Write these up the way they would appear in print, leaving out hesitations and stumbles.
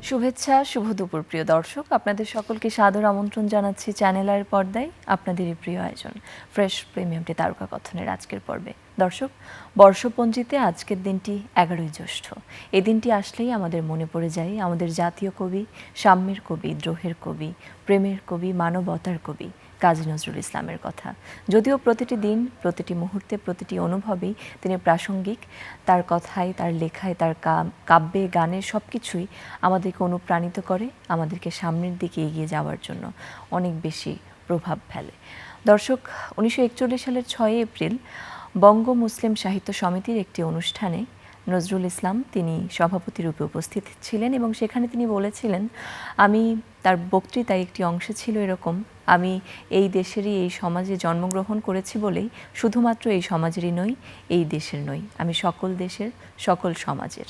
শুভেচ্ছা, শুভ দুপুর প্রিয় দর্শক। আপনাদের সকলকে সাদর আমন্ত্রণ জানাচ্ছি চ্যানেল আয়ের পর্দায় আপনাদেরই প্রিয় আয়োজন ফ্রেশ প্রিমিয়ামটি তারকা কথনের আজকের পর্বে। দর্শক, বর্ষপঞ্জিতে আজকের দিনটি 11ই জ্যৈষ্ঠ। এই দিনটি আসলেই আমাদের মনে পড়ে যায় আমাদের জাতীয় কবি, সাম্যের কবি, দ্রোহের কবি, প্রেমের কবি, মানবতার কবি কাজী নজরুল ইসলামের কথা। যদিও প্রতিটি দিন, প্রতিটি মুহূর্তে, প্রতিটি অনুভবেই তিনি প্রাসঙ্গিক। তার কথায়, তার লেখায়, তার কাব্যে, গানে সব কিছুই আমাদেরকে অনুপ্রাণিত করে, আমাদেরকে সামনের দিকে এগিয়ে যাওয়ার জন্য অনেক বেশি প্রভাব ফেলে। দর্শক, 1941 সালের 6 এপ্রিল বঙ্গ মুসলিম সাহিত্য সমিতির একটি অনুষ্ঠানে নজরুল ইসলাম তিনি সভাপতি রূপে উপস্থিত ছিলেন এবং সেখানে তিনি বলেছিলেন, আমি তার বক্তৃতায় একটি অংশে ছিল এরকম, আমি এই দেশেরই এই সমাজে জন্মগ্রহণ করেছি বলেই শুধুমাত্র এই সমাজেরই নই, এই দেশের নই, আমি সকল দেশের, সকল সমাজের।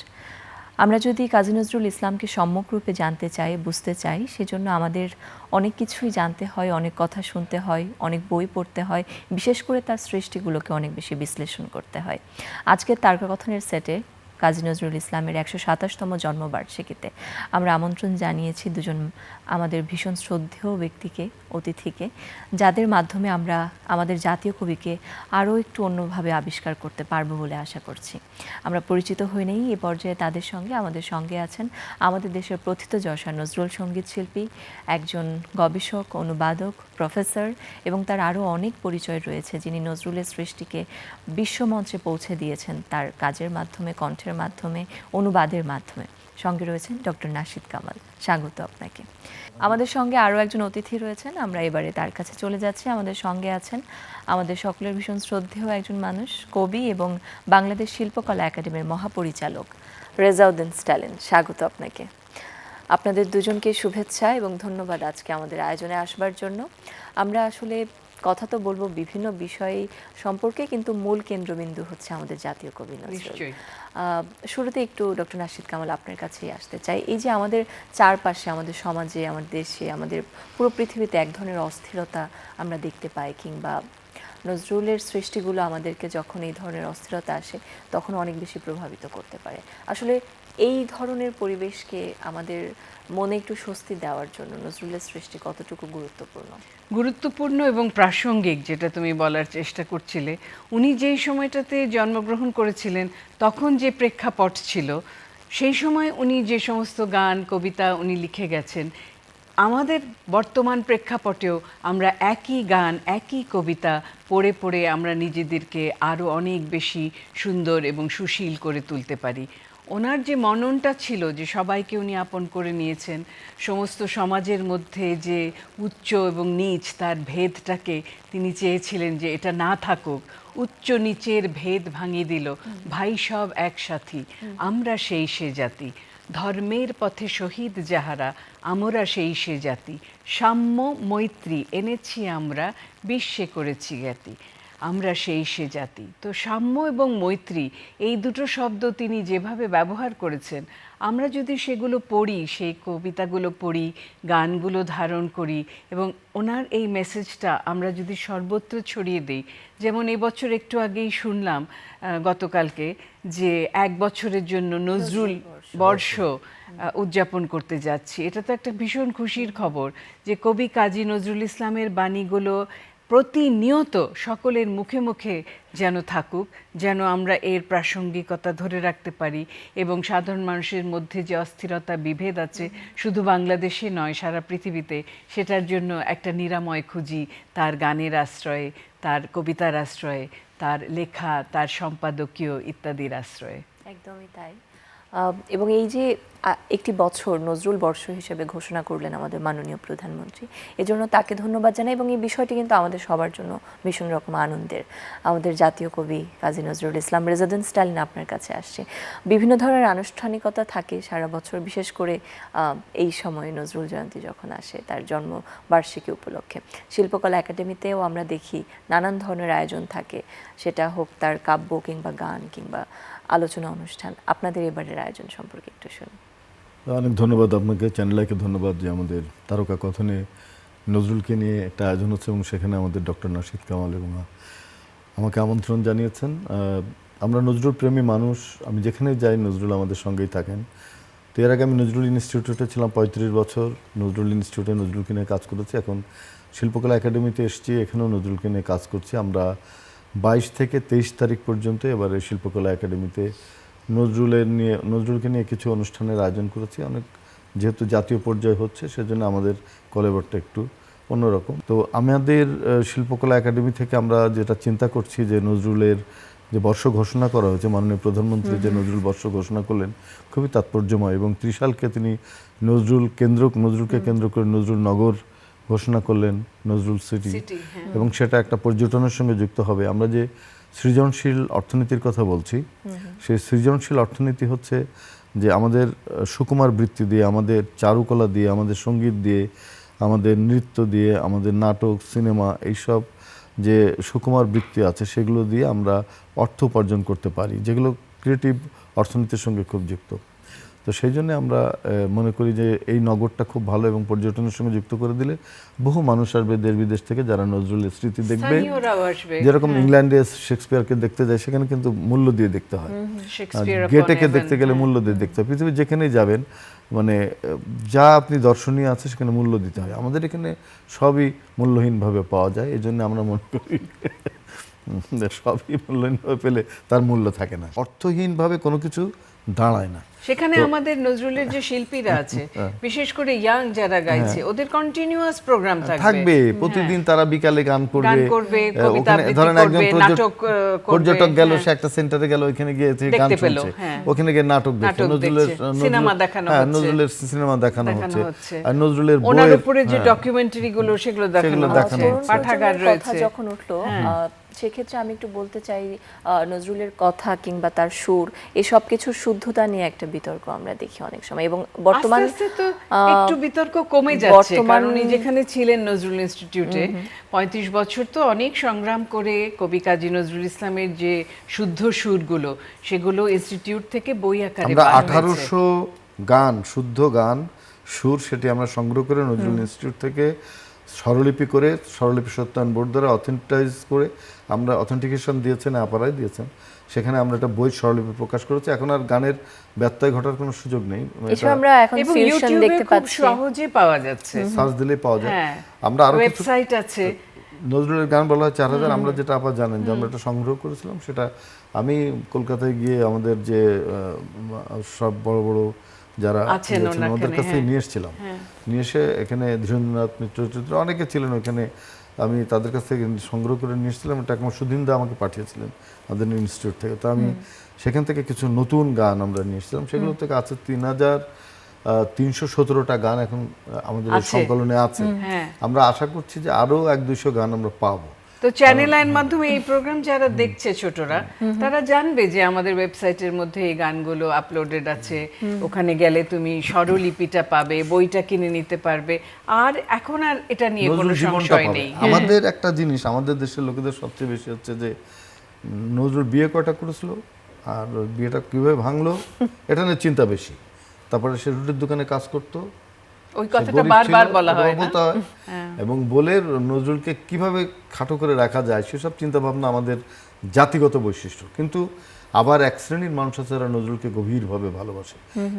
আমরা যদি কাজী নজরুল ইসলামকে সম্যক রূপে জানতে চাই, বুঝতে চাই, সেজন্য আমাদের অনেক কিছুই জানতে হয়, অনেক কথা শুনতে হয়, অনেক বই পড়তে হয়, বিশেষ করে তার সৃষ্টিগুলোকে অনেক বেশি বিশ্লেষণ করতে হয়। আজকের তারকাকথনের সেটে কাজী নজরুল ইসলামের 127তম জন্মবার্ষিকীতে আমরা আমন্ত্রণ জানিয়েছি দুজন আমাদের ভীষণ শ্রদ্ধেয় ব্যক্তিকে, অতিথিকে, যাদের মাধ্যমে আমরা আমাদের জাতীয় কবিকে আরও একটু অন্যভাবে আবিষ্কার করতে পারবো বলে আশা করছি। আমরা পরিচিত হয়ে নেই এ পর্যায়ে তাদের সঙ্গে। আমাদের সঙ্গে আছেন আমাদের দেশের প্রথিতযশা নজরুল সঙ্গীত শিল্পী, একজন গবেষক, অনুবাদক, প্রফেসর এবং তার আরও অনেক পরিচয় রয়েছে, যিনি নজরুলের সৃষ্টিকে বিশ্বমঞ্চে পৌঁছে দিয়েছেন তার কাজের মাধ্যমে, কণ্ঠের মাধ্যমে, অনুবাদের মাধ্যমে। সঙ্গে রয়েছেন ডক্টর নাশিদ কামাল। স্বাগত আপনাকে। আমাদের সঙ্গে আরও একজন অতিথি রয়েছেন, আমরা এবারে তার কাছে চলে যাচ্ছি। আমাদের সঙ্গে আছেন আমাদের সকলের ভীষণ শ্রদ্ধেয় একজন মানুষ, কবি এবং বাংলাদেশ শিল্পকলা একাডেমির মহাপরিচালক রেজাউদ্দিন স্ট্যালিন। স্বাগত আপনাকে। আপনাদের দুজনকে শুভেচ্ছা এবং ধন্যবাদ আজকে আমাদের আয়োজনে আসবার জন্য। আমরা আসলে কথা তো বলবো বিভিন্ন বিষয় সম্পর্কে, কিন্তু মূল কেন্দ্রবিন্দু হচ্ছে আমাদের জাতীয় কবি নজরুল। শুরুতে একটু ডক্টর নাশিদ কামাল আপনার কাছেই আসতে চাই। এই যে আমাদের চারপাশে, আমাদের সমাজে, আমাদের দেশে, আমাদের পুরো পৃথিবীতে এক ধরনের অস্থিরতা আমরা দেখতে পাই, কিংবা নজরুলের সৃষ্টিগুলো আমাদেরকে যখন এই ধরনের অস্থিরতা আসে তখন অনেক বেশি প্রভাবিত করতে পারে। আসলে এই ধরনের পরিবেশকে আমাদের মনে একটু স্বস্তি দেওয়ার জন্য নজরুলের সৃষ্টি কতটুকু গুরুত্বপূর্ণ এবং প্রাসঙ্গিক, যেটা তুমি বলার চেষ্টা করছিলে। উনি যেই সময়টাতে জন্মগ্রহণ করেছিলেন তখন যে প্রেক্ষাপট ছিল, সেই সময় উনি যে সমস্ত গান, কবিতা উনি লিখে গেছেন, আমাদের বর্তমান প্রেক্ষাপটেও আমরা একই গান, একই কবিতা পড়ে পড়ে আমরা নিজেদেরকে আরও অনেক বেশি সুন্দর এবং সুশীল করে তুলতে পারি। ওনার যে মননটা ছিল যে সবাইকে উনি আপন করে নিয়েছেন, সমস্ত সমাজের মধ্যে যে উচ্চ এবং নীচ তার ভেদটাকে তিনি চেয়েছিলেন যে এটা না থাকুক, উচ্চ নিচের ভেদ ভাঙিয়ে দিল, ভাই সব একসাথী, আমরা সেই সে জাতি, ধর্মের পথে শহীদ যাহারা, আমরা সেই সে জাতি, সাম্য মৈত্রী এনেছি আমরা, বিশ্বে করেছি জ্ঞাতি, আমরা সেই সে জাতি। তো সাম্য এবং মৈত্রী এই দুটো শব্দ তিনি যেভাবে ব্যবহার করেছেন, আমরা যদি সেগুলো পড়ি, সেই কবিতাগুলো পড়ি, গানগুলো ধারণ করি এবং ওনার এই মেসেজটা আমরা যদি সর্বত্র ছড়িয়ে দিই। যেমন এবছর একটু আগেই শুনলাম গতকালকে যে 1 বছরের জন্য নজরুল বর্ষ উদযাপন করতে যাচ্ছি। এটা তো একটা ভীষণ খুশির খবর যে কবি কাজী নজরুল ইসলামের বাণীগুলো প্রতিনিয়ত সকলের মুখে মুখে যেন থাকুক, যেন আমরা এর প্রাসঙ্গিকতা ধরে রাখতে পারি এবং সাধারণ মানুষের মধ্যে যে অস্থিরতা, বিভেদ আছে শুধু বাংলাদেশে নয়, সারা পৃথিবীতে, সেটার জন্য একটা নিরাময় খুঁজি তার গানের আশ্রয়ে, তার কবিতার আশ্রয়ে, তার লেখা, তার সম্পাদকীয় ইত্যাদির আশ্রয়ে। একদমই তাই। এবং এই যে একটি বছর নজরুল বর্ষ হিসেবে ঘোষণা করলেন আমাদের মাননীয় প্রধানমন্ত্রী, এজন্য তাকে ধন্যবাদ জানাই। এবং এই বিষয়টি কিন্তু আমাদের সবার জন্য ভীষণ রকম আনন্দের। আমাদের জাতীয় কবি কাজী নজরুল ইসলাম, রেজাউদ্দিন স্ট্যালিন আপনার কাছে আসছে। বিভিন্ন ধরনের আনুষ্ঠানিকতা থাকে সারা বছর, বিশেষ করে এই সময়ে নজরুল জয়ন্তী যখন আসে, তার জন্মবার্ষিকী উপলক্ষে শিল্পকলা একাডেমিতেও আমরা দেখি নানান ধরনের আয়োজন থাকে, সেটা হোক তার কাব্য কিংবা গান কিংবা আলোচনা অনুষ্ঠান। আপনাদের এবারের আয়োজন সম্পর্কে একটু শুনুন। অনেক ধন্যবাদ আপনাকে, চ্যানেলকে ধন্যবাদ যে আমাদের তারকা কথনে নজরুলকে নিয়ে একটা আয়োজন হচ্ছে এবং সেখানে আমাদের ডক্টর নাশিদ কামাল এবং আমাকে আমন্ত্রণ জানিয়েছেন। আমরা নজরুল প্রেমী মানুষ, আমি যেখানে যাই নজরুল আমাদের সঙ্গেই থাকেন। তো এর আগে আমি নজরুল ইনস্টিটিউটে ছিলাম 35 বছর, নজরুল ইনস্টিটিউটে নজরুলকে নিয়ে কাজ করেছি। এখন শিল্পকলা একাডেমিতে এসেছি, এখানেও নজরুলকে নিয়ে কাজ করছি। আমরা 22 থেকে 23 তারিখ পর্যন্ত এবারে শিল্পকলা একাডেমিতে নজরুলকে নিয়ে কিছু অনুষ্ঠানের আয়োজন করেছি। অনেক যেহেতু জাতীয় পর্যায়ে হচ্ছে সেজন্য আমাদের কলেবরটা একটু অন্যরকম। তো আমাদের শিল্পকলা একাডেমি থেকে আমরা যেটা চিন্তা করছি যে নজরুলের যে বর্ষ ঘোষণা করা হয়েছে, মাননীয় প্রধানমন্ত্রী যে নজরুল বর্ষ ঘোষণা করলেন খুবই তাৎপর্যময়, এবং ত্রিশালকে তিনি নজরুলকে কেন্দ্র করে নজরুল নগর ঘোষণা করলেন, নজরুল সিটি, এবং সেটা একটা পর্যটনের সঙ্গে যুক্ত হবে। আমরা যে সৃজনশীল অর্থনীতির কথা বলছি, সেই সৃজনশীল অর্থনীতি হচ্ছে যে আমাদের সুকুমার বৃত্তি দিয়ে, আমাদের চারুকলা দিয়ে, আমাদের সঙ্গীত দিয়ে, আমাদের নৃত্য দিয়ে, আমাদের নাটক, সিনেমা, এইসব যে সুকুমার বৃত্তি আছে সেগুলো দিয়ে আমরা অর্থ উপার্জন করতে পারি, যেগুলো ক্রিয়েটিভ অর্থনীতির সঙ্গে খুব যুক্ত। তো সেই জন্য আমরা মনে করি যে এই নগরটা খুব ভালো, এবং পর্যটনের সঙ্গে যুক্ত করে দিলে বহু মানুষ আসবে দেশ বিদেশ থেকে যারা নজরুলের স্মৃতি দেখবে। যেরকম ইংল্যান্ডে শেক্সপিয়ারকে দেখতে যায়, সেখানে কিন্তু মূল্য দিয়ে দেখতে হয়, গেটেকে দেখতে গেলে মূল্য দিয়ে দেখতে হয়। পৃথিবীর যেখানেই যাবেন মানে যা আপনি দর্শনীয় আছে সেখানে মূল্য দিতে হয়। আমাদের এখানে সবই মূল্যহীনভাবে পাওয়া যায়, এই জন্য আমরা মনে করি সবই মূল্যহীনভাবে পেলে তার মূল্য থাকে না, অর্থহীনভাবে কোনো কিছু দাঁড়ায় না। সেখানে আমাদের নজরুলের যে শিল্পীরা আছে, বিশেষ করে ইয়াং যারা গাইছে, ওদের কন্টিনিউয়াস প্রোগ্রাম থাকবে। প্রতিদিন তারা বিকালে গান করবে, কবিতা আবৃত্তি ধরেন একজন করবে, নাটক করবে। পর্যটক গেল, সে একটা সেন্টারে গেল, ওখানে গিয়ে গান শুনছে, ওখানে গিয়ে নাটক দেখছে, সিনেমা দেখানো হচ্ছে, নজরুলের সিনেমা দেখানো হচ্ছে, আর নজরুলের ওনার উপরে যে ডকুমেন্টারি গুলো সেগুলো দেখানো হচ্ছে, পাঠাগার রয়েছে। যখন উঠলো সেক্ষেত্রে আমি একটু বলতে চাই, নজরুলের কথা কিংবা তার সুর, এসব কিছুর শুদ্ধতা নিয়ে একটা বিতর্ক আমরা দেখি অনেক সময়, এবং বর্তমান তো একটু বিতর্ক কমে যাচ্ছে, কারণ উনি যেখানে ছিলেন নজরুল ইনস্টিটিউটে 35 বছর, তো অনেক সংগ্রাম করে কবি কাজী নজরুল ইসলামের যে শুদ্ধ সুরগুলো, সেগুলো ইনস্টিটিউট থেকে বই আকারে আমরা 1800 গান, শুদ্ধ গান সুর, সেটি আমরা সংগ্রহ করে নজরুল ইনস্টিটিউট থেকে স্বরলিপি করে, স্বরলিপি সত্যায়ন বোর্ড দ্বারা অথেন্টিকাইজ করে আমরা অথেন্টিকেশন দিয়েছেন, আপারাই দিয়েছেন, সেখানে আমরা একটা বই স্বরলিপি প্রকাশ করেছি। এখন আর গানের ব্যত্যয় ঘটার কোনো সুযোগ নেই, আমরা এখন ফিউশন দেখতে পাচ্ছি, সহজে পাওয়া যাচ্ছে, সার্চ দিলেই পাওয়া যায়। আমরা আরো ওয়েবসাইট আছে, নজরুলের গান বলা হয় 4000। আমরা যেটা আপনারা জানেন যে আমরা এটা সংগ্রহ করেছিলাম, সেটা আমি কলকাতায় গিয়ে আমাদের যে সব বড় বড় যারা আছেন ওদের কাছে নিয়ে এসেছিলাম, নিয়ে এসে এখানে ধীরেন্দ্রনাথ মিত্র অনেকে ছিলেন ওইখানে, আমি তাদের কাছ থেকে সংগ্রহ করে নিয়ে এসেছিলাম। এটা একমাত্র সুধীনদা আমাকে পাঠিয়েছিলেন আমাদের ইনস্টিটিউট থেকে। তো আমি সেখান থেকে কিছু নতুন গান আমরা নিয়ে এসেছিলাম, সেগুলো থেকে আছে 3317টা গান এখন আমাদের সংকলনে আছে। আমরা আশা করছি যে আরো 1-200 গান আমরা পাবো। তো চ্যানেল আইন মাধ্যমে এই প্রোগ্রাম যারা দেখছে ছোটরা, তারা জানবে যে আমাদের ওয়েবসাইটের মধ্যে এই গানগুলো আপলোডেড আছে, ওখানে গেলে তুমি স্বরলিপিটা পাবে, বইটা কিনে নিতে পারবে, আর এখন আর এটা নিয়ে কোনো সংশয় নেই। আমাদের একটা জিনিস আমাদের দেশের লোকেদের সবচেয়ে বেশি হচ্ছে যে নজরুল বিয়ে কয়টা করেছিল আর বিয়েটা কিভাবে ভাঙলো, এটা নিয়ে চিন্তা বেশি। তারপরে সে রুটির দোকানে কাজ করতো, ওই কথাটা বারবার বলা হয় না, এবং বলে নজরুলকে কিভাবে খাটো করে রাখা যায় সেসব চিন্তা ভাবনা আমাদের জাতিগত বৈশিষ্ট্য। কিন্তু আবার এক শ্রেণীর মানুষ আছে যারা নজরুলকে গভীরভাবে ভালোবাসে।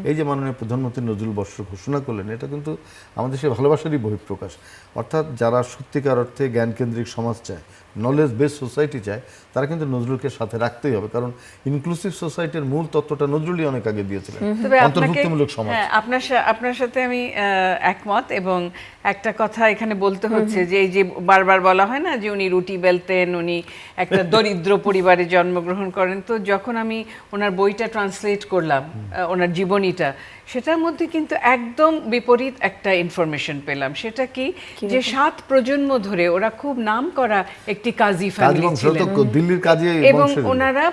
এই যে মাননীয় প্রধানমন্ত্রী নজরুল বর্ষ ঘোষণা করলেন, এটা কিন্তু আমাদের সেই ভালোবাসারই বহিঃপ্রকাশ। অর্থাৎ যারা সত্যিকার অর্থে জ্ঞানকেন্দ্রিক সমাজ চায়, নলেজ বেস সোসাইটি চায়, তারা কিন্তু নজরুলকে সাথে রাখতেই হবে, কারণ ইনক্লুসিভ সোসাইটির মূল তত্ত্বটা নজরুলই অনেক আগে দিয়েছিলেন, অন্তর্ভুক্তিমূলক সমাজ। আপনার সাথে আমি একমত, এবং একটা কথা এখানে বলতে হচ্ছে যে এই যে বারবার বলা হয় না যে উনি রুটি বেলতেন, উনি একটা দরিদ্র পরিবারে জন্মগ্রহণ করেন। তো যখন আমি ওনার বইটা ট্রান্সলেট করলাম, ওনার জীবনীটা, সেটার মধ্যে কিন্তু একদম বিপরীত একটা ইনফরমেশন পেলাম। সেটা কি, যে 7 প্রজন্ম ধরে ওরা খুব নাম করা একটি কাজী ফ্যামিলি ছিলেন, দিল্লির কাজী, এবং ওনারা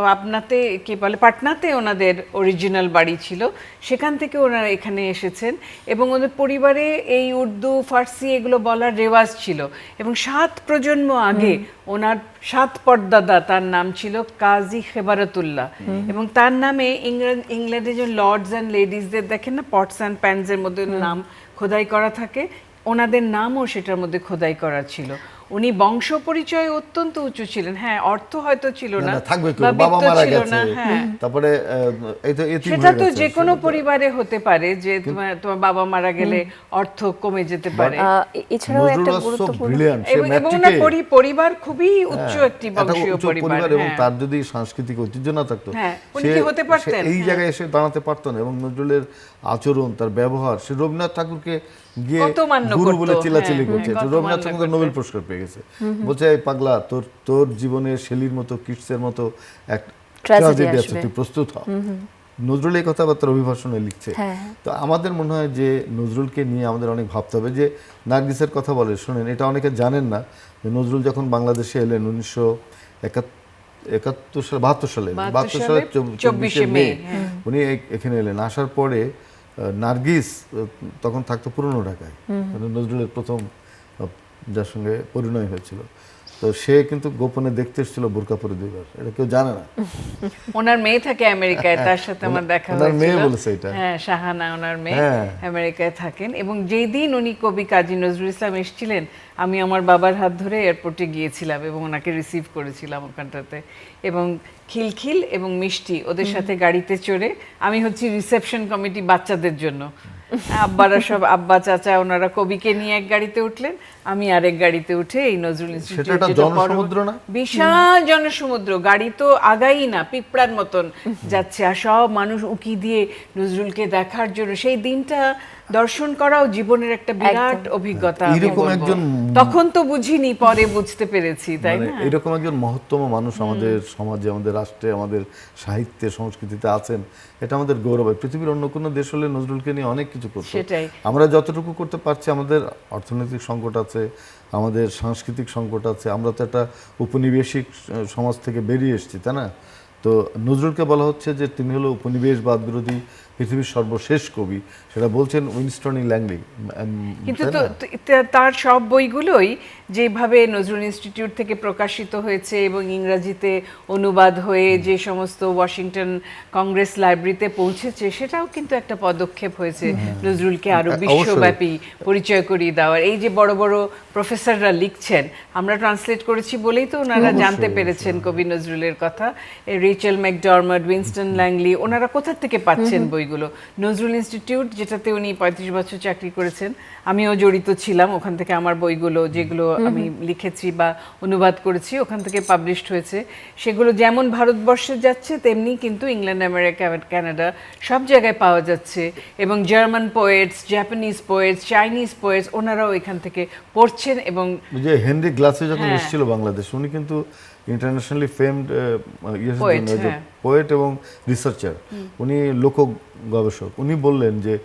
পাবনাতে কি বলে পাটনাতে ওনাদের অরিজিনাল বাড়ি ছিল, সেখান থেকে ওনারা এখানে এসেছেন, এবং ওদের পরিবারে এই উর্দু, ফার্সি এগুলো বলার রেওয়াজ ছিল। এবং 7 প্রজন্ম আগে ওনার 7 পর্দাদা, তার নাম ছিল কাজী খেবারতুল্লাহ, এবং তার নামে ইংল্যান্ডে যে লর্ডস অ্যান্ড লেডিসদের দেখেন না পটস অ্যান্ড প্যান্সের মধ্যে নাম খোদাই করা থাকে, ওনাদের নামও সেটার মধ্যে খোদাই করা ছিল। উনি বংশ পরিচয় অত্যন্ত উঁচু ছিলেন। হ্যাঁ, অর্থ হয়তো ছিল না, না, না, থাকবে কি, বা বাবা বিত্ত মারা ছিল গেছে, না, হ্যাঁ। তারপরে এই তো এতিম সেটা হয়ে তো গেছে, যে কোনো সেটা তো- পরিবারে হতে পারে যে তোমার বাবা মারা গেলে অর্থ কমে যেতে পারে। এছাড়াও একটা নজরুল was so গুরুত্বপূর্ণ brilliant, সে এবং ওনার ম্যাট্রিকে পরিবার খুবই উচ্চ হ্যাঁ, একটি একটা বংশীয় উচ্চ পরিবার, এবং হ্যাঁ। তার যদি সাংস্কৃতিক ঐতিহ্য না থাকতো, হ্যাঁ, উনি সে কি হতে পারতেন? সে এই হ্যাঁ। জায়গায় এসে দাঁড়াতে পারতো না। এবং নজরুলের আচরণ, তার ব্যবহার, সে রবীন্দ্রনাথ ঠাকুরকে গিয়ে কত মান্য গুরু করতো, বলে চিল্লাচিল্লি হ্যাঁ, করছে। হ্যাঁ, কত রবীন্দ্রনাথ মান্য ঠাকুর করতো। নোবেল পুরস্কার পেয়ে গেছে, বলছে এই পাগলা, তোর জীবনে শেলির মতো, কিটসের মতো এক Tragedy ট্র্যাজেডি আছে, আসবে। তুই প্রস্তুত হ। নজরুল এই কথাবার্তার অভিভাষণে লিখছে। হ্যাঁ। তো আমাদের মনে হয় যে নজরুলকে নিয়ে আমাদের অনেক ভাবতে হবে। যে নার্গিসের কথা বলে, শুনেন, এটা অনেকে জানেন না যে নজরুল যখন বাংলাদেশে এলেন 1971 সালে, 72 সালে, 72 সালে 24 মে, মে হ্যাঁ। উনি এখানে এলেন। আসার পরে নার্গিস তখন থাকতো পুরনো ঢাকায়, মানে নজরুলের প্রথম যার সঙ্গে পরিণয় হয়েছিল। তো সে কিন্তু গোপনে দেখতে এসেছিল বোরকা পরে 2 বার, এটা কেউ জানে না। ওনার মেয়ে থাকে আমেরিকায়, তার সাথে আমার দেখা ওনার হয়েছিল। মেয়ে বলেছে এটা। হ্যাঁ, শাহানা ওনার মেয়ে, হ্যাঁ। আমেরিকায় থাকেন। এবং যেই দিন উনি কবি কাজী নজরুল ইসলাম এসেছিলেন, আমি আমার বাবার হাত ধরে এয়ারপোর্টে গিয়েছিলাম এবং ওনাকে রিসিভ করেছিলাম ওখানটাতে। এবং খিলখিল এবং মিষ্টি ওদের সাথে গাড়িতে চড়ে, আমি হচ্ছি রিসেপশন কমিটি বাচ্চাদের জন্য, আব্বারা সব, আব্বা চাচা ওনারা কবিকে নিয়ে এক গাড়িতে উঠলেন, আমি আরেক গাড়িতে উঠে এই নজরুল ইনস্টিটিউট, একটা যেটা জনসমুদ্র না? বিশাল জনসমুদ্র, গাড়ি তো আগাই না, পিঁপড়ার মতন যাচ্ছে, আর সব মানুষ উকি দিয়ে নজরুলকে দেখার জন্য। সেই দিনটা দর্শন করাও জীবনের একটা বিরাট অভিজ্ঞতা। আমি এরকম বলবো। একজন তখন তো বুঝিনি, পরে বুঝতে পেরেছি, তাই মানে না? এরকম একজন মহত্তম মানুষ আমাদের সমাজে, আমাদের রাষ্ট্রে, আমাদের সাহিত্যে, সংস্কৃতিতে আছেন, এটা আমাদের গৌরব। পৃথিবীর অন্য কোনো দেশ হলে নজরুলকে নিয়ে অনেক কিছু করতো। সেটাই। আমরা যতটুকু করতে পারছি, আমাদের অর্থনৈতিক সংকট আছে, আমাদের সাংস্কৃতিক সংকট আছে, আমরা তো একটা উপনিবেশিক সমাজ থেকে বেরিয়ে এসেছি, তাই না? তো নজরুলকে বলা হচ্ছে যে তিনি হলো উপনিবেশবাদ বিরোধী পৃথিবীর সর্বশেষ কবি, সেটা বলছেন উইনস্টন ল্যাংলি। কিন্তু তার সব বইগুলোই যেভাবে নজরুল ইনস্টিটিউট থেকে প্রকাশিত হয়েছে এবং ইংরেজিতে অনুবাদ হয়ে যে সমস্ত ওয়াশিংটন কংগ্রেস লাইব্রেরিতে পৌঁছেছে, সেটাও কিন্তু একটা পদক্ষেপ হয়েছে নজরুলকে আরো অবশ্যই। বিশ্বব্যাপী পরিচয় করিয়ে দেওয়ার। এই যে বড় বড় প্রফেসররা লিখছেন, আমরা ট্রান্সলেট করেছি বলেই তো ওনারা জানতে পেরেছেন কবি নজরুলের কথা। রেচেল ম্যাকডরমাট, উইনস্টন ল্যাংলি, ওনারা কোথা থেকে পাচ্ছেন বইগুলো? নজরুল ইনস্টিটিউট, যেটাতে উনি 35 বছর চাকরি করেছেন, আমিও জড়িত ছিলাম, ওখান থেকে আমার বইগুলো যেগুলো আমি লিখেছি বা অনুবাদ করেছি ওখান থেকে পাবলিশড হয়েছে। সেগুলো যেমন ভারতবর্ষে যাচ্ছে, তেমনি কিন্তু ইংল্যান্ড, আমেরিকা, কানাডা সব জায়গায় পাওয়া যাচ্ছে। এবং German poets, Japanese poets, Chinese poets, ওনারাও এখান থেকে পড়ছেন। এবং যে হেনরি গ্লাসে যখন হ্যাঁ। এসেছিল বাংলাদেশ, উনি কিন্তু ইন্টারন্যাশনালি ফেমড Poet, হ্যাঁ। পোয়েট এবং রিসার্চার, উনি লোক গবেষক। উনি বললেন যে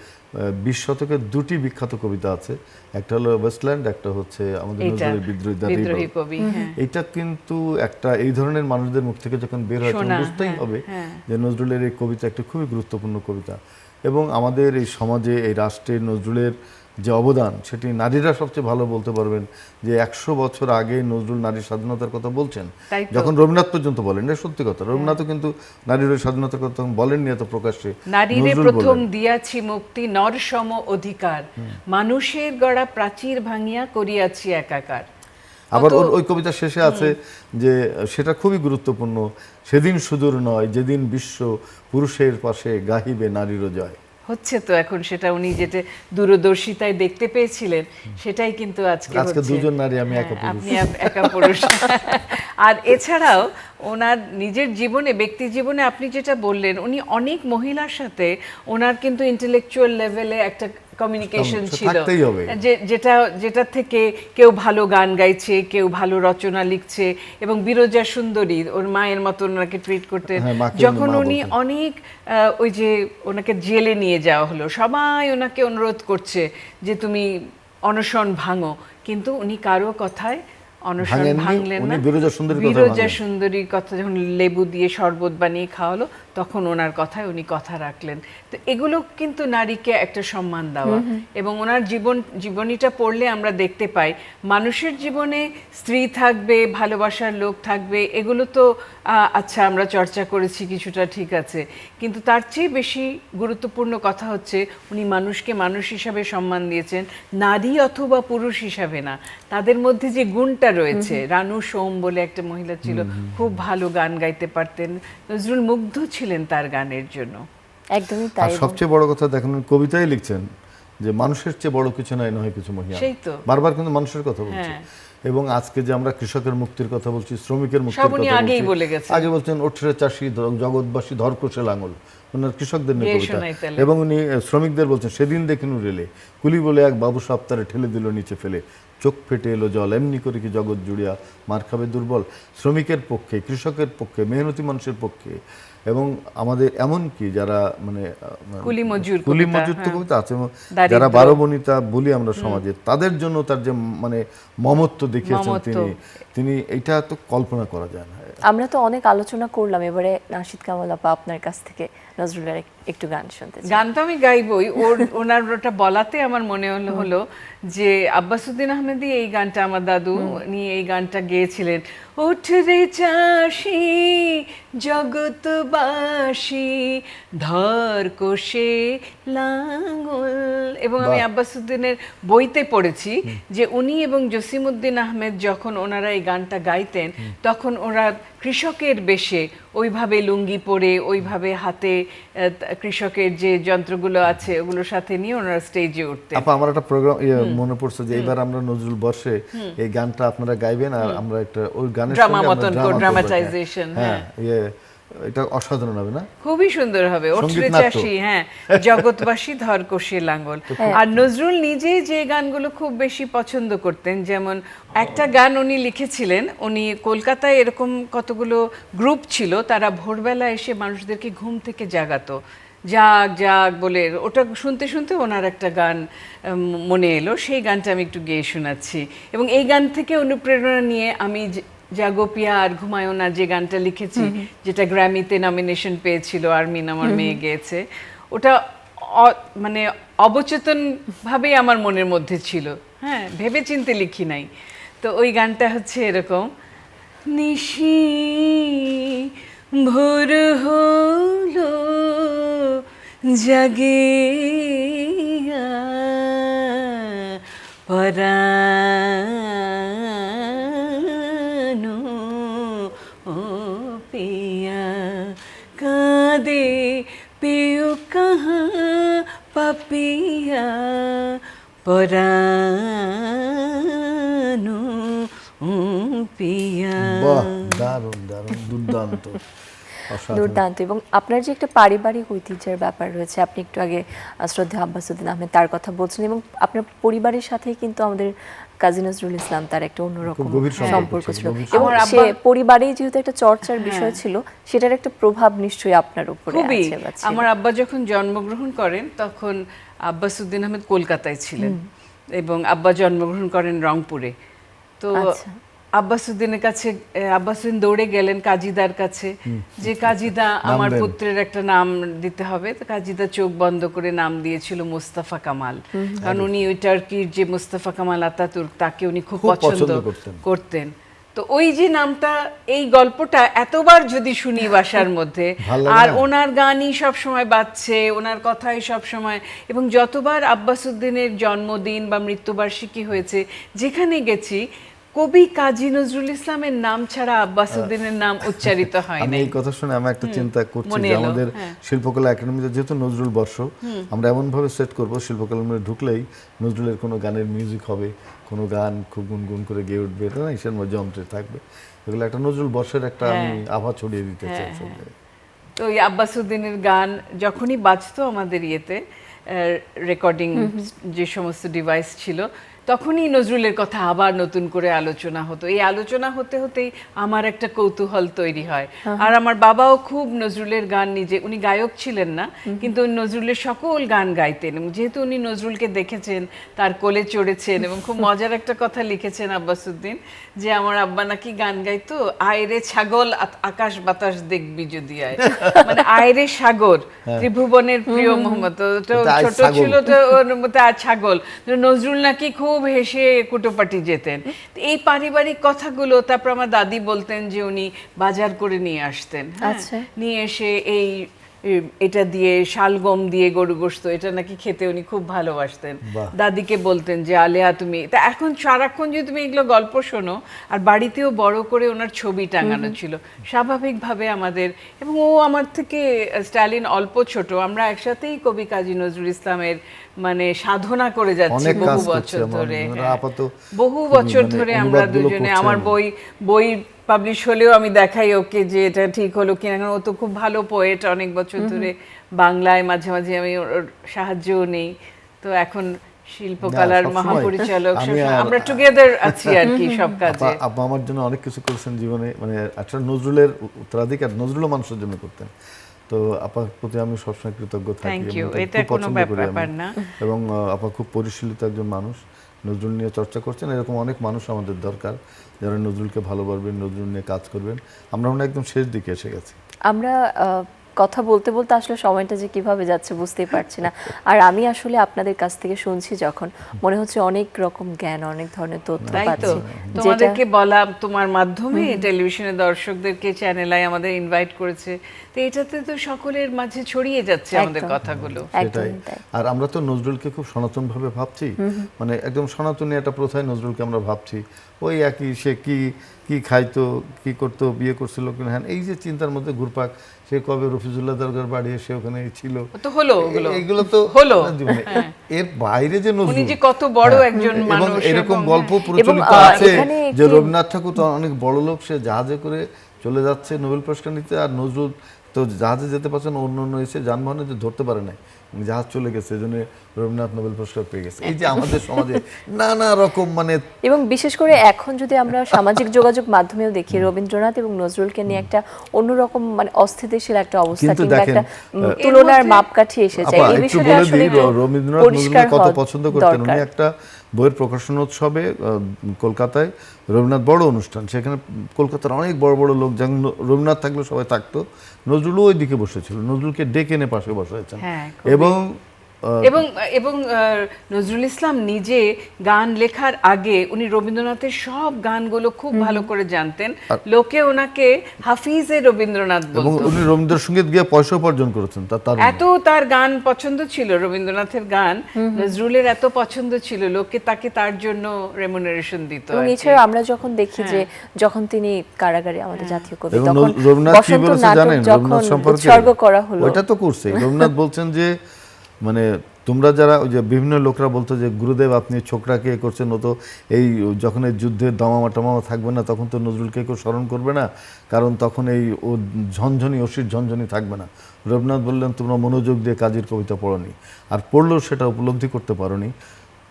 20 শতকের 2টি বিখ্যাত কবিতা আছে, একটা হলো ওয়েস্টল্যান্ড, একটা হচ্ছে আমাদের এইটা নজরুলের বিদ্রোহী বিদ্রোহী কবি, হ্যাঁ। এটা কিন্তু একটা এই ধরনের মানুষদের মুখ থেকে যখন বের হয়, তখন শোনা, বুঝতেই হ্যাঁ, হবে হ্যাঁ। যে নজরুলের এই কবিতা একটা খুবই গুরুত্বপূর্ণ কবিতা। এবং আমাদের এই সমাজে, এই রাষ্ট্রে নজরুলের যে অবদান, সেটি নারীরা সবচেয়ে ভালো বলতে পারবেন। যে 100 বছর আগে নজরুল নারীর স্বাধীনতার কথা বলছেন, তাই তো। যখন রবীন্দ্রনাথ পর্যন্ত বলেন, এটা সত্যি কথা। রবীন্দ্রনাথও কিন্তু নারীর ওই স্বাধীনতার কথা তখন বলেননি এত প্রকাশ্যে, নারীরে নজরুল প্রথম বলেন। দিয়াছি মুক্তি, নর সম অধিকার, মানুষের গড়া প্রাচীর ভাঙিয়া করিয়াছি একাকার। আবার কত- ওই কবিতা শেষে আছে যে সেটা খুবই গুরুত্বপূর্ণ, সেদিন সুদূর নয় যেদিন বিশ্ব পুরুষের পাশে গাহিবে নারীরও জয়। হচ্ছে তো এখন সেটা, উনি যেটা দূরদর্শিতায় দেখতে পেয়েছিলেন, সেটাই কিন্তু আজকে আজকে হচ্ছে। দুজন নারী, আমি একা হ্যাঁ, পুরুষ। আপনি একা পুরুষ। আর এছাড়াও ওনার নিজের জীবনে, ব্যক্তি জীবনে আপনি যেটা বললেন, উনি অনেক মহিলার সাথে ওনার কিন্তু ইন্টেলেকচুয়াল লেভেলে একটা কমিউনিকেশন সে ছিল, থাকতেই হবে। যেটা থেকে কেউ ভালো গান গাইছে, কেউ ভালো রচনা লিখছে। এবং বিরজা সুন্দরী, ওর মায়ের মতো ওনাকে ট্রিট করতেন। হ্যাঁ, মাকে যখন মা উনি বলতেন। অনেক ওই যে ওনাকে জেলে নিয়ে যাওয়া হলো, সবাই ওনাকে অনুরোধ করছে যে তুমি অনশন ভাঙো, কিন্তু উনি কারো কথায় অনশন ভাঙেননি, ভাঙলেন উনি না। বিরজা সুন্দরীর কথা বিরজা ভাঙলেন। সুন্দরীর কথা যখন লেবু দিয়ে শরবত বানিয়ে খাওয়ালো, তখন ওনার কথায় উনি কথা রাখলেন। তো এগুলো কিন্তু নারীকে একটা সম্মান দেওয়া। এবং ওনার জীবনীটা পড়লে আমরা দেখতে পাই, মানুষের জীবনে স্ত্রী থাকবে, ভালোবাসার লোক থাকবে, এগুলো তো আচ্ছা আমরা চর্চা করেছি কিছুটা, ঠিক আছে, কিন্তু তার চেয়ে বেশি গুরুত্বপূর্ণ কথা হচ্ছে উনি মানুষকে মানুষ হিসাবে সম্মান দিয়েছেন, নারী অথবা পুরুষ হিসাবে না। তাদের মধ্যে যে গুণটা রয়েছে। রানু সোম বলে একটা মহিলা ছিল, খুব ভালো গান গাইতে পারতেন। নজরুল মুগ্ধ ছিলেন তার গানের জন্য। একদমই আর তাই। এবং সবচেয়ে বড় কথা দেখেন, উনি কবিতায় লিখছেন যে মানুষের চেয়ে বড় কিছু নাই, নয় কিছু মহিয়ান। সেই তো। বারবার কিন্তু মানুষের কথা বলছে। হ্যাঁ। এবং আজকে যে আমরা কৃষকের মুক্তির কথা বলছি, শ্রমিকের মুক্তির সব উনি কথা আগেই বলছি, বলে গেছেন। আগে বলছেন ওঠরে চাষি জগৎবাসী ধর কোষে লাঙল, ওনার কৃষকদের নিয়ে গেয়ে কবিতা। শোনাই তাহলে। এবং উনি শ্রমিকদের বলছেন, সেদিন দেখিনু রেলে কুলি বলে এক বাবু সপ্তাহে ঠেলে দিল নিচে ফেলে, চোখ ফেটে এলো জল, এমনি করে কি জগৎ জুড়িয়া মার খাবে দুর্বল। শ্রমিকের পক্ষে, কৃষকের পক্ষে, মেহনতি মানুষের পক্ষে, এবং আমাদের এমন কি যারা মানে কুলি মজুর কুলি কবিতা, মজুর তো হ্যাঁ। কবিতা আছে, এবং দারিদ্র। যারা বারো বনিতা বলি আমরা সমাজে, তাদের জন্য তার যে মানে মমত্ব দেখিয়েছেন মমত্ব। তিনি এটা তো কল্পনা করা যায় না। আমরা তো অনেক আলোচনা করলাম, এবারে নাশিদ কামাল আপা আপনার কাছ থেকে নজরুলের একটু গান শুনতে চাই। গান তো আমি গাইবই, ওনার ওটা বলাতে আমার মনে হলো যে আব্বাসউদ্দিন আহমেদি এই গানটা, আমার দাদু উনি এই গানটা গেয়েছিলেন। ওঠরে চাষি জগৎবাসী ধর কোষে লাঙল। এবং আমি আব্বাসউদ্দিনের বইতে পড়েছি যে উনি এবং জসিমউদ্দিন আহমেদ যখন ওনারা এই গানটা গাইতেন, তখন ওরা কৃষকের বেশে ওইভাবে লুঙ্গি পরে, ওইভাবে হাতে কৃষকের যে যন্ত্রগুলো আছে ওগুলোর সাথে নিয়ে ওনারা স্টেজে উঠতেন। আপা, আমার একটা প্রোগ্রাম মনে পড়ছে যে এবার আমরা নজরুল বর্ষে এই গানটা আপনারা গাইবেন, আর আমরা একটা ওই গানের ড্রামা সঙ্গে আমরা মতন ড্রামা করব। ড্রামাটাইজেশন। হ্যাঁ, এটা অসাধারণ হবে না? খুবই সুন্দর হবে। ওঠরে সঙ্গীত নাট্য। চাষি, হ্যাঁ, জগৎবাসী ধর কোষে লাঙ্গল। আর নজরুল নিজে যে গানগুলো খুব বেশি পছন্দ করতেন, যেমন একটা গান উনি লিখেছিলেন, উনি কলকাতায় এরকম কতগুলো গ্রুপ ছিল, তারা ভোরবেলা এসে মানুষদেরকে ঘুম থেকে জাগাতো, জাগ জাগ বলে। ওটা শুনতে শুনতে ওনার একটা গান মনে এলো, সেই গানটা আমি একটু গেয়ে শোনাচ্ছি। এবং এই গান থেকে অনুপ্রেরণা নিয়ে আমি জাগো পিয়া আর ঘুমায়ো না যে গানটা লিখেছি, যেটা গ্র্যামিতে নমিনেশন পেয়েছিল, আরমিন আমার মেয়ে গেয়েছে, ওটা মানে অবচেতন ভাবেই আমার মনের মধ্যে ছিল, হ্যাঁ, ভেবে চিন্তে লিখি নাই। তো ওই গানটা হচ্ছে এরকম: নিশি ভোর হলো জাগিয়া পরানো ও পিয়া কাঁদে পেও কাহা পাপিয়া পরানো ও পিয়া। বাহ, দারুণ দারুণ, দুর্দান্ত, অসাধারণ। দুর্দান্ত। এবং আপনার যে একটা পারিবারিক ঐতিহ্যের ব্যাপার রয়েছে, আপনি একটু আগে শ্রদ্ধেয় আব্বাসউদ্দিন আহমেদ তার কথা বলছেন, এবং আপনার পরিবারের সাথে কিন্তু আমাদের কাজী নজরুল ইসলাম তার একটা অন্যরকম গভীর সম্পর্ক ছিল, গভীর এবং আমার সে পরিবারেই যেহেতু একটা চর্চার বিষয় ছিল, সেটার একটা প্রভাব নিশ্চয়ই আপনার উপরে খুবই। আছে বা ছিল। আমার আব্বা যখন জন্মগ্রহণ করেন তখন আব্বাসউদ্দিন আহমেদ কলকাতায় ছিলেন, এবং আব্বা জন্মগ্রহণ করেন রংপুরে। তো আচ্ছা। আব্বাসউদ্দিনের কাছে আব্বাসউদ্দিন দৌড়ে গেলেন কাজীদার কাছে, যে কাজীদা আমার দেন। পুত্রের একটা নাম দিতে হবে। তো কাজীদা চোখ বন্ধ করে নাম দিয়েছিল মোস্তফা কামাল, কারণ উনি ওই টার্কির যে মোস্তফা কামাল আতাতুর্ক, তাকে উনি খুব পছন্দ করতেন। তো ওই যে নামটা, এই গল্পটা এতবার যদি শুনি বাসার মধ্যে, ভালো লাগে আর না? ওনার গানই সব সময় বাজছে, ওনার কথাই সব সময়, এবং যতবার আব্বাসউদ্দিনের জন্মদিন বা মৃত্যুবার্ষিকী হয়েছে, যেখানে গেছি, কবি কাজী নজরুল ইসলামের নাম ছাড়া আব্বাসউদ্দিনের নাম উচ্চারিত হয় আমি না। এই কথা শুনে আমি একটা চিন্তা করছি মনে যে এলো, আমাদের হ্যাঁ। শিল্পকলা একাডেমিতে যেহেতু নজরুল বর্ষ, আমরা এমনভাবে সেট করব, শিল্পকলা একাডেমিতে ঢুকলেই নজরুলের কোনো গানের মিউজিক হবে, কোনো গান খুব গুনগুন করে গেয়ে উঠবে, এটা না ইসের মধ্যে যন্ত্রে থাকবে, এগুলো একটা নজরুল বর্ষের একটা আমি আভা ছড়িয়ে দিতে চাই। তো ওই আব্বাসউদ্দিনের গান যখনই বাজতো আমাদের ইয়েতে, রেকর্ডিং যে সমস্ত ডিভাইস ছিল, তখনই নজরুলের কথা আবার নতুন করে আলোচনা হতো। এই আলোচনা হতে হতেই আমার একটা কৌতূহল তৈরি হয়। আর আমার বাবাও খুব নজরুলের গান, নিজে উনি গায়ক ছিলেন না, কিন্তু নজরুলের সকল গান গাইতেন। এবং যেহেতু উনি নজরুলকে দেখেছেন, তার কোলে চড়েছেন, এবং খুব মজার একটা কথা লিখেছেন আব্বাসউদ্দিন, যে আমার আব্বা নাকি গান গাইতো, আয়রে ছাগল আকাশ বাতাস দেখবি যদি আয়, মানে আয়রে সাগর, ত্রিভুবনের প্রিয় মোহাম্মদ, তো ছোট ছিল তো ওর মধ্যে আর ছাগল। নজরুল নাকি খুব হেসে কুটোপাটি যেতেন। এই পারিবারিক কথাগুলো, তারপর আমার দাদি বলতেন যে উনি বাজার করে নিয়ে আসতেন, আচ্ছা। নিয়ে এসে এই এটা দিয়ে শালগম দিয়ে গরু গোশত, এটা নাকি খেতে উনি খুব ভালোবাসতেন। বাহ। দাদিকে বলতেন যে আলেয়া তুমি, তা এখন সারাক্ষণ যদি তুমি এগুলো গল্প শোনো, আর বাড়িতেও বড় করে ওনার ছবি টাঙানো ছিল স্বাভাবিকভাবে আমাদের। এবং ও আমার থেকে স্টালিন অল্প ছোট, আমরা একসাথেই কবি কাজী নজরুল ইসলামের মানে সাধনা করে যাচ্ছি অনেক কাজ বহু করছে বছর আমার ধরে। ওনারা হ্যাঁ। আপাতত বহু খুবই বছর মানে ধরে আমরা অনুবাদগুলো দুজনে, করছেন। আমার বই পাবলিশ হলেও আমি দেখাই ওকে যে এটা ঠিক হলো কিনা, কারণ ও তো খুব ভালো পোয়েট, অনেক বছর ধরে বাংলায়, মাঝে মাঝে আমি ওর সাহায্যও নেই। তো এখন শিল্পকলার সবসময় মহাপরিচালক, আমি আর- আমরা টুগেদার আছি আর কি সব কাজে। আপা আমার জন্য অনেক কিছু করেছেন জীবনে, মানে একটা নজরুলের উত্তরাধিকার নজরুলও মানুষের জন্য করতেন। তো আপার প্রতি আমি সবসময় কৃতজ্ঞ থাকি। থ্যাংক এবং ইউ, তাকে এটা খুব কোনো পছন্দ করি আমি। ব্যাপার না। এবং আপা খুব পরিশীলিত একজন মানুষ, নজরুল নিয়ে চর্চা করছেন। এরকম অনেক মানুষ আমাদের দরকার যারা নজরুলকে ভালোবাসবেন, নজরুল নিয়ে কাজ করবেন। আমরা মনে হয় একদম শেষ দিকে এসে গেছি। আমরা কথা বলতে বলতে আসলে সময়টা যে কিভাবে যাচ্ছে বুঝতেই পারছি না। আর আমি আসলে আপনাদের কাছ থেকে শুনছি যখন, মনে হচ্ছে অনেক রকম জ্ঞান, অনেক ধরনের তথ্য তাই তো, পাচ্ছি, তোমাদেরকে বলা, তোমার মাধ্যমে টেলিভিশনের দর্শকদেরকে চ্যানেল আই আমাদের ইনভাইট করেছে, তো এটাতে তো সকলের মাঝে ছড়িয়ে যাচ্ছে আমাদের একদম। কথাগুলো। সেটাই। একদমই তাই। আর আমরা তো নজরুলকে খুব সনাতন ভাবে ভাবছি, মানে একদম সনাতনী একটা প্রথায় নজরুলকে আমরা ভাবছি। ওই একই, সে কি কি খাইতো, কি করতো, বিয়ে করছিল কিনা, হ্যাঁ, এই যে চিন্তার মধ্যে ঘুরপাক। সে কবে রফিজুল্লাহ দরগার বাড়ি এসে ওখানে ছিল, তো হলো ওগুলো, এইগুলো তো হলো। জীবনে। এর বাইরে যে উনি নজরুল, যে কত বড় হ্যাঁ, একজন এবং মানুষ, এরকম এবং গল্প এবং, প্রচলিত আছে এখানে যে একটি- রবীন্দ্রনাথ ঠাকুর তো অনেক বড় লোক, সে জাহাজে করে চলে যাচ্ছে নোবেল পুরস্কার নিতে, আর নজরুল তো জাহাজে যেতে পারছে না, অন্য অন্য এসে যানবাহনে যে ধরতে পারে নাই, জাহাজ চলে গেছে, এই জন্য রবীন্দ্রনাথ নোবেল পুরস্কার পেয়ে গেছে। এই যে আমাদের সমাজে নানা রকম মানে, এবং বিশেষ করে এখন যদি আমরা সামাজিক যোগাযোগ মাধ্যমেও দেখি, রবীন্দ্রনাথ এবং নজরুলকে নিয়ে একটা অন্যরকম মানে অস্থিতিশীল একটা অবস্থা, কিন্তু কিংবা দেখেন, একটা তুলনার মাপকাঠি এসে যায়। আপা এই একটু বিষয়টা বলে আসলে দিই, একটু রবীন্দ্রনাথ পরিষ্কার নজরুল কত হওয়া পছন্দ করতেন। উনি দরকার। একটা বইয়ের প্রকাশনোৎসবে কলকাতায় রবীন্দ্রনাথ বড় অনুষ্ঠান, সেখানে কলকাতার অনেক বড় বড় লোক, যেমন রবীন্দ্রনাথ থাকলে সবাই থাকতো, নজরুলও ওই দিকে বসেছিল, নজরুলকে ডেকে এনে পাশে বসাইছেন। হ্যাঁ, এবং এবং এবং নজরুল ইসলাম নিজে গান লেখার আগে উনি রবীন্দ্রনাথের সব গানগুলো খুব ভালো করে জানতেন। লোকে ওনাকে হাফিজে রবীন্দ্রনাথ এবং বলতো। উনি রবীন্দ্রসঙ্গীত গিয়ে পয়সা উপার্জন করেছেন তার এত তার গান পছন্দ ছিল, রবীন্দ্রনাথের গান নজরুলের এত পছন্দ ছিল, লোকে তাকে তার জন্য রেমুনারেশন দিত। এবং আর কি। এছাড়াও আমরা যখন দেখি যে যখন তিনি কারাগারে, আমাদের জাতীয় কবি, এবং তখন রবীন্দ্রনাথ কি বসন্ত বলেছে নাটক জানেন যখন রবীন্দ্রনাথ সম্পর্কে? উৎসর্গ করা হলো, ওইটা তো করছে রবীন্দ্রনাথ বলছেন যে, মানে তোমরা যারা, ওই যে বিভিন্ন লোকরা বলতো যে গুরুদেব আপনি ছোকরাকে এ করছেন, ও তো এই যখন এই যুদ্ধের দমামা টমামা থাকবে না, তখন তো নজরুলকে কেউ স্মরণ করবে না, কারণ তখন এই ও ঝনঝনি, অসির ঝনঝনি থাকবে না। রবীন্দ্রনাথ বললেন তোমরা মনোযোগ দিয়ে কাজীর কবিতা পড়নি, আর পড়লেও সেটা উপলব্ধি করতে পারোনি।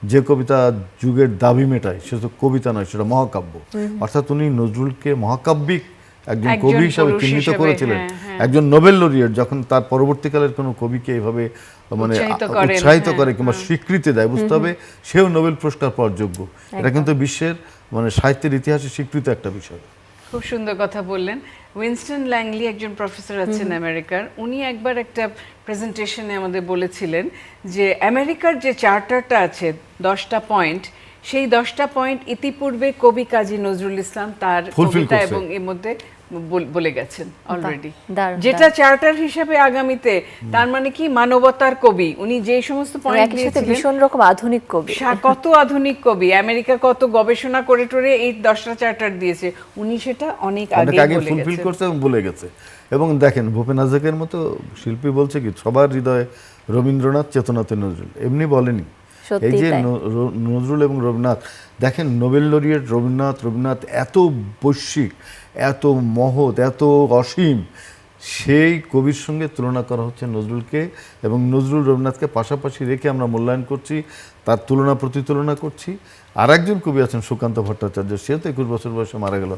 যে কবিতা যুগের দাবি মেটায় সে তো কবিতা নয়, সেটা মহাকাব্য। অর্থাৎ উনি নজরুলকে মহাকাব্যিক একজন কবি হিসাবে পুরুষ চিহ্নিত হিসেবে, করেছিলেন। হ্যাঁ। একজন নোবেল লরিয়েট যখন তার পরবর্তীকালের কোনো কবিকে এইভাবে মানে উৎসাহিত করে কিংবা স্বীকৃতি দেয়, বুঝতে হবে সেও নোবেল পুরস্কার পাওয়ার যোগ্য। এটা কিন্তু বিশ্বের মানে সাহিত্যের ইতিহাসে স্বীকৃত একটা বিষয়। খুব সুন্দর কথা বললেন। উইনস্টন ল্যাংলি একজন প্রফেসর আছেন আমেরিকার, উনি একবার একটা প্রেজেন্টেশনে আমাদের বলেছিলেন যে আমেরিকার যে চার্টারটা আছে 10টা পয়েন্ট, সেই 10টা পয়েন্ট ইতিপূর্বে কবি কাজী নজরুল ইসলাম তার Fulfill কবিতা করছে। এবং এর মধ্যে বলে গেছেন অলরেডি, দারুণ, যেটা চার্টার হিসাবে আগামীতে, তার মানে কি মানবতার কবি উনি যে সমস্ত এবং পয়েন্ট একই সাথে দিয়েছিলেন। ভীষণ রকম আধুনিক কবি। কত আধুনিক কবি, আমেরিকা কত গবেষণা করে টরে এই 10টা চার্টার দিয়েছে, উনি সেটা অনেক অনেক আগে আগে বলে ফুলফিল গেছেন। করছে এবং বলে গেছে। এবং দেখেন ভূপেন হাজরিকার মতো শিল্পী বলছে কি, সবার হৃদয়ে রবীন্দ্রনাথ, চেতনাতে নজরুল, এমনি বলেনি। সত্যি এই যে তাই। নজরুল এবং রবীন্দ্রনাথ, দেখেন নোবেল লরিয়েট রবীন্দ্রনাথ এত বৈশ্বিক, এত মহৎ, এত অসীম, সেই কবির সঙ্গে তুলনা করা হচ্ছে নজরুলকে, এবং নজরুল রবীন্দ্রনাথকে পাশাপাশি রেখে আমরা মূল্যায়ন করছি, তার তুলনা প্রতিতুলনা করছি। আর একজন কবি আছেন সুকান্ত ভট্টাচার্য, সে তো 21 বছর বয়সে মারা গেল।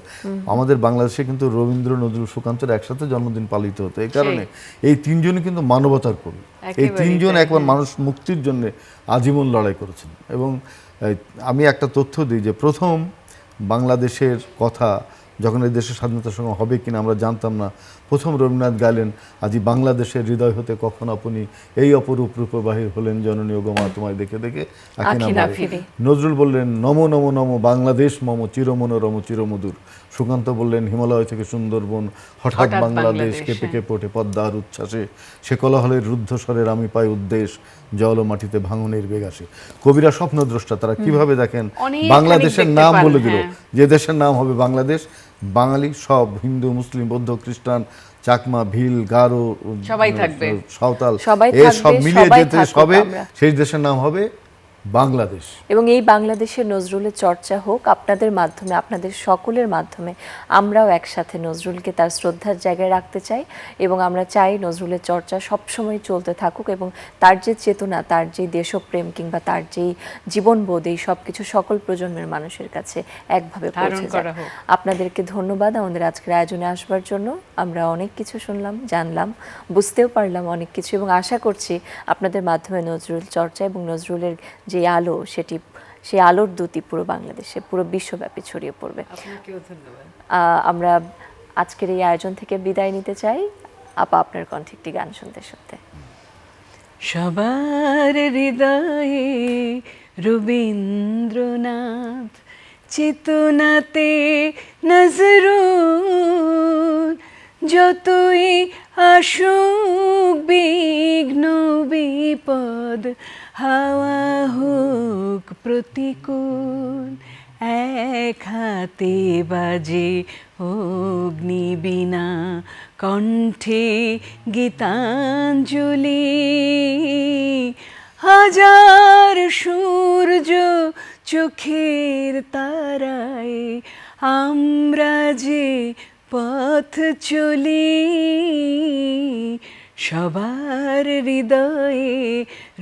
আমাদের বাংলাদেশে কিন্তু রবীন্দ্র, নজরুল, সুকান্তের একসাথে জন্মদিন পালিত হতো। এই কারণে এই তিনজনই কিন্তু মানবতার কবি। এই তিনজন একবার মানুষ মুক্তির জন্য আজীবন লড়াই করেছেন। এবং আমি একটা তথ্য দিই যে প্রথম বাংলাদেশের কথা যখন এই দেশের স্বাধীনতার সঙ্গে হবে কিনা আমরা জানতাম না, প্রথম রবীন্দ্রনাথ গাইলেন, আজি বাংলাদেশের হৃদয় হতে কখন আপনি এই অপরূপ রূপে বাহির হলেন জননী ওগো মা তোমায় দেখে দেখে আখি না আখি না ভরে। ফিরে। নজরুল বললেন নমো নমো নমো বাংলাদেশ মম চিরমনোরম চিরমধুর, সুকান্ত বললেন হিমালয় থেকে সুন্দরবন, হঠাৎ হঠাৎ বাংলাদেশ বাংলাদেশ, কেঁপে কেঁপে ওঠে পদ্মার উচ্ছ্বাসে, সে কোলাহলের রুদ্ধস্বরের আমি পাই উদ্দেশ, জল ও মাটিতে ভাঙনের বেগ আসে। কবিরা স্বপ্নদ্রষ্টা, তারা কিভাবে দেখেন অনেকখানি বাংলাদেশের দেখতে নাম পান, বলে দিল, হ্যাঁ। যে দেশের নাম হবে বাংলাদেশ, বাঙালি সব হিন্দু মুসলিম বৌদ্ধ খ্রিস্টান চাকমা ভিল গারো সবাই থাকবে। সাঁওতাল সবাই এ থাকবে, সব মিলিয়ে সবাই যে দেশ থাকুক হবে আমরা। সেই দেশের নাম হবে বাংলাদেশ। এবং এই বাংলাদেশের নজরুলের চর্চা হোক আপনাদের মাধ্যমে, আপনাদের সকলের মাধ্যমে। আমরাও একসাথে নজরুলকে তার শ্রদ্ধার জায়গায় রাখতে চাই এবং আমরা চাই নজরুলের চর্চা সবসময় চলতে থাকুক এবং তার যে চেতনা, তার যে দেশপ্রেম কিংবা তার যেই জীবনবোধ, এই সব কিছু সকল প্রজন্মের মানুষের কাছে একভাবে পৌঁছে যায়। করা হোক। আপনাদেরকে ধন্যবাদ আমাদের আজকের আয়োজনে আসবার জন্য। আমরা অনেক কিছু শুনলাম, জানলাম, বুঝতেও পারলাম অনেক কিছু এবং আশা করছি আপনাদের মাধ্যমে নজরুল চর্চা এবং নজরুলের যে আলো, সেই আলোর দ্যুতি পুরো বাংলাদেশে, পুরো বিশ্বব্যাপী ছড়িয়ে পড়বে। আপনাকেও ধন্যবাদ। আমরা আজকের এই আয়োজন থেকে বিদায় নিতে চাই। আপা, আপনার কণ্ঠে একটি গান শুনতে শুনতে। সবার হৃদয়ে রবীন্দ্রনাথ, চেতনাতে নজরুল, যতই আসুক বিঘ্ন বিপদ, হাওয়া হোক প্রতিকূল, এক হাতে বাজে অগ্নিবীণা, কণ্ঠে গীতাঞ্জলি, হাজার সূর্য চোখের তারায় আমরা যে পথ চলি, সবার হৃদয়ে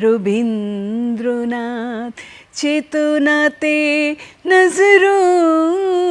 রবীন্দ্রনাথ, চেতনাতে নজরুল।